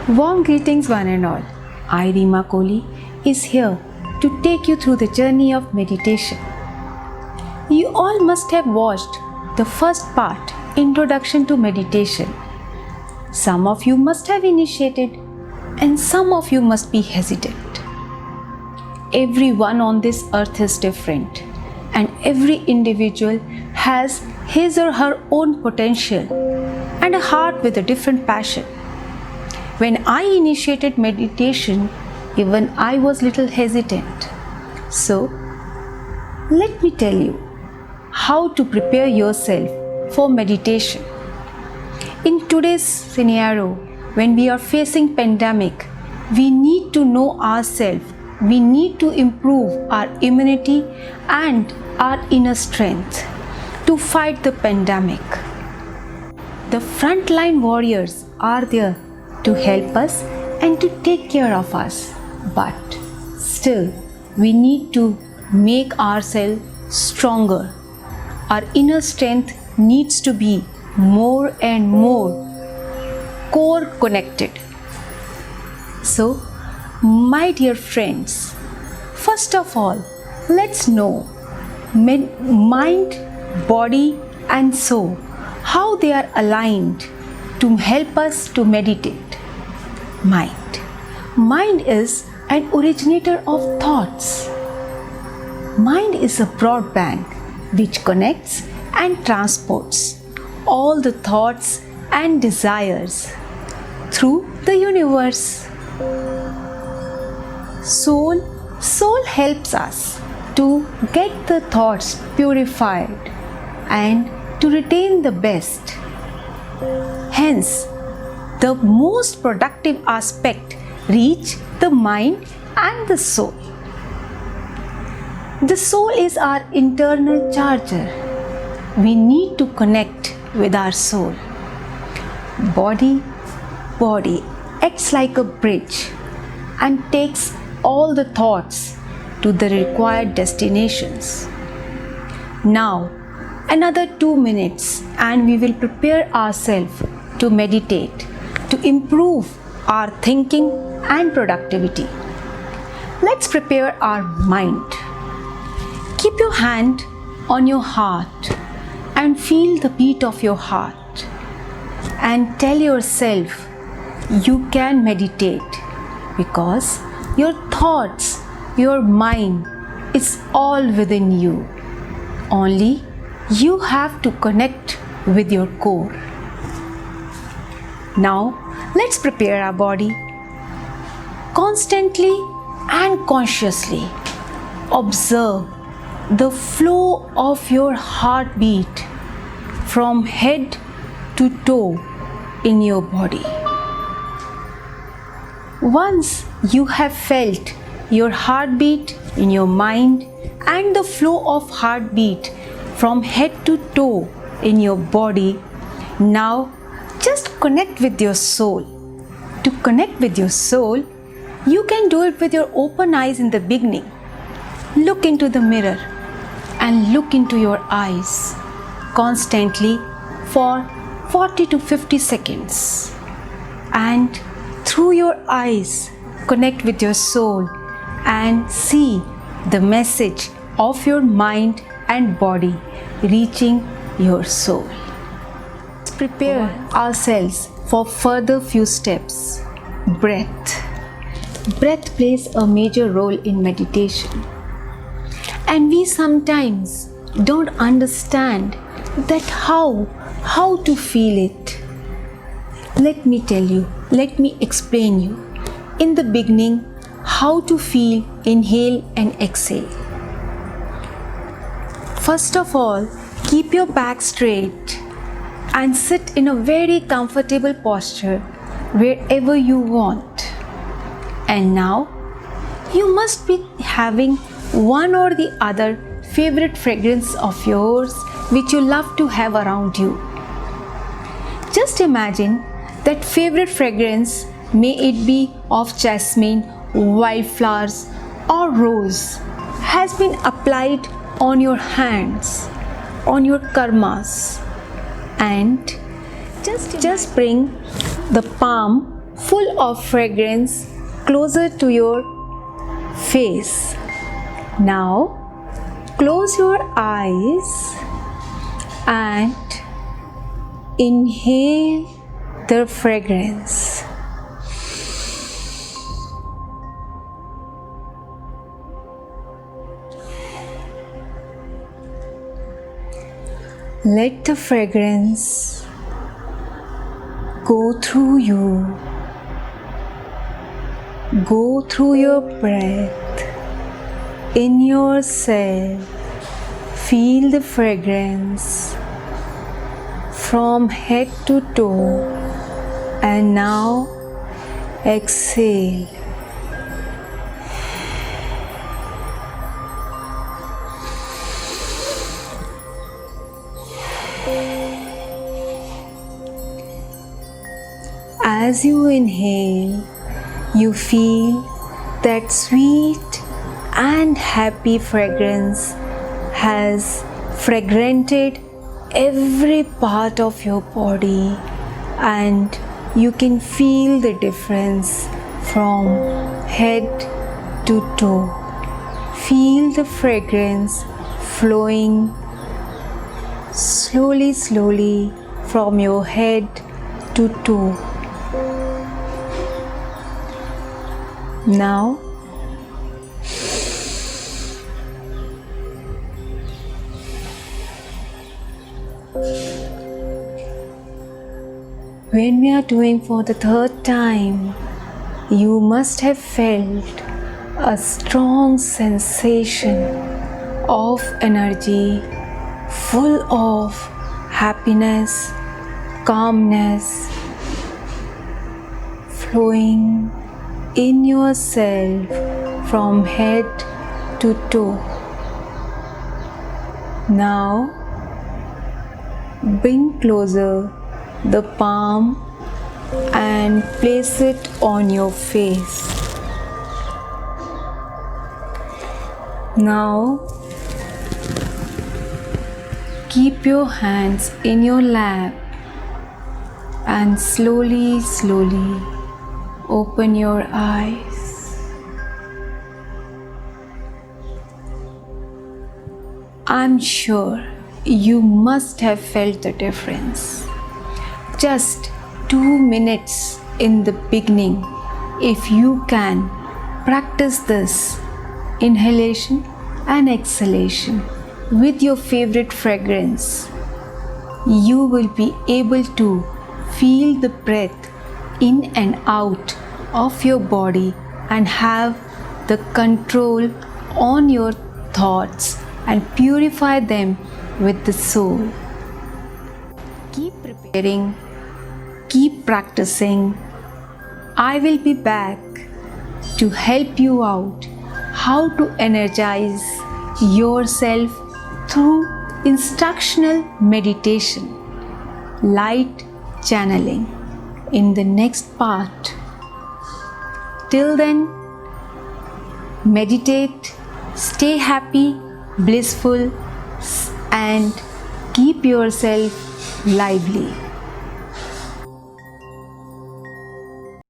Warm greetings, one and all. I, Rima Kohli, is here to take you through the journey of meditation. You all must have watched the first part, Introduction to Meditation. Some of you must have initiated, and some of you must be hesitant. Everyone on this earth is different, and every individual has his or her own potential and a heart with a different passion. When I initiated meditation, even I was little hesitant. So, let me tell you how to prepare yourself for meditation. In today's scenario, when we are facing pandemic, we need to know ourselves. We need to improve our immunity and our inner strength to fight the pandemic. The frontline warriors are there to help us and to take care of us. But still, we need to make ourselves stronger. Our inner strength needs to be more and more core connected. So, my dear friends, first of all, let's know mind, body and soul, how they are aligned to help us to meditate. Mind is an originator of thoughts. Mind is a broadband which connects and transports all the thoughts and desires through the universe. Soul helps us to get the thoughts purified and to retain the best. Hence, the most productive aspect reach the mind and the soul. The soul is our internal charger. We need to connect with our soul. Body acts like a bridge and takes all the thoughts to the required destinations. Now, another 2 minutes and we will prepare ourselves to meditate, to improve our thinking and productivity. Let's prepare our mind. Keep your hand on your heart and feel the beat of your heart and tell yourself you can meditate because your thoughts, your mind is all within you. Only you have to connect with your core. Now, let's prepare our body. Constantly and consciously observe the flow of your heartbeat from head to toe in your body. Once you have felt your heartbeat in your mind and the flow of heartbeat from head to toe in your body, now just connect with your soul. To connect with your soul, you can do it with your open eyes in the beginning. Look into the mirror and look into your eyes constantly for 40 to 50 seconds. And through your eyes, connect with your soul and see the message of your mind and body reaching your soul. Let's prepare ourselves for further few steps. Breath. Breath plays a major role in meditation. And we sometimes don't understand that how to feel it. Let me tell you, let me explain you. In the beginning, how to feel inhale and exhale. First of all, keep your back straight and sit in a very comfortable posture wherever you want. And now, you must be having one or the other favorite fragrance of yours which you love to have around you. Just imagine that favorite fragrance, may it be of jasmine, wildflowers or rose, has been applied on your hands, on your karmas, and just bring the palm full of fragrance closer to your face. Now close your eyes and inhale the fragrance. Let the fragrance go through you, go through your breath, in yourself. Feel the fragrance from head to toe, and now exhale. As you inhale, you feel that sweet and happy fragrance has fragranted every part of your body, and you can feel the difference from head to toe. Feel the fragrance flowing slowly from your head to toe. Now when we are doing for the third time, you must have felt a strong sensation of energy, full of happiness, calmness, flowing in yourself from head to toe. Now bring closer the palm and place it on your face. Now keep your hands in your lap and slowly open your eyes. I'm sure you must have felt the difference. Just 2 minutes in the beginning, if you can practice this inhalation and exhalation with your favorite fragrance, you will be able to feel the breath in and out of your body and have the control on your thoughts and purify them with the soul. Keep preparing, keep practicing. I will be back to help you out how to energize yourself through instructional meditation, light channeling in the next part. Till then, meditate, stay happy, blissful, and keep yourself lively.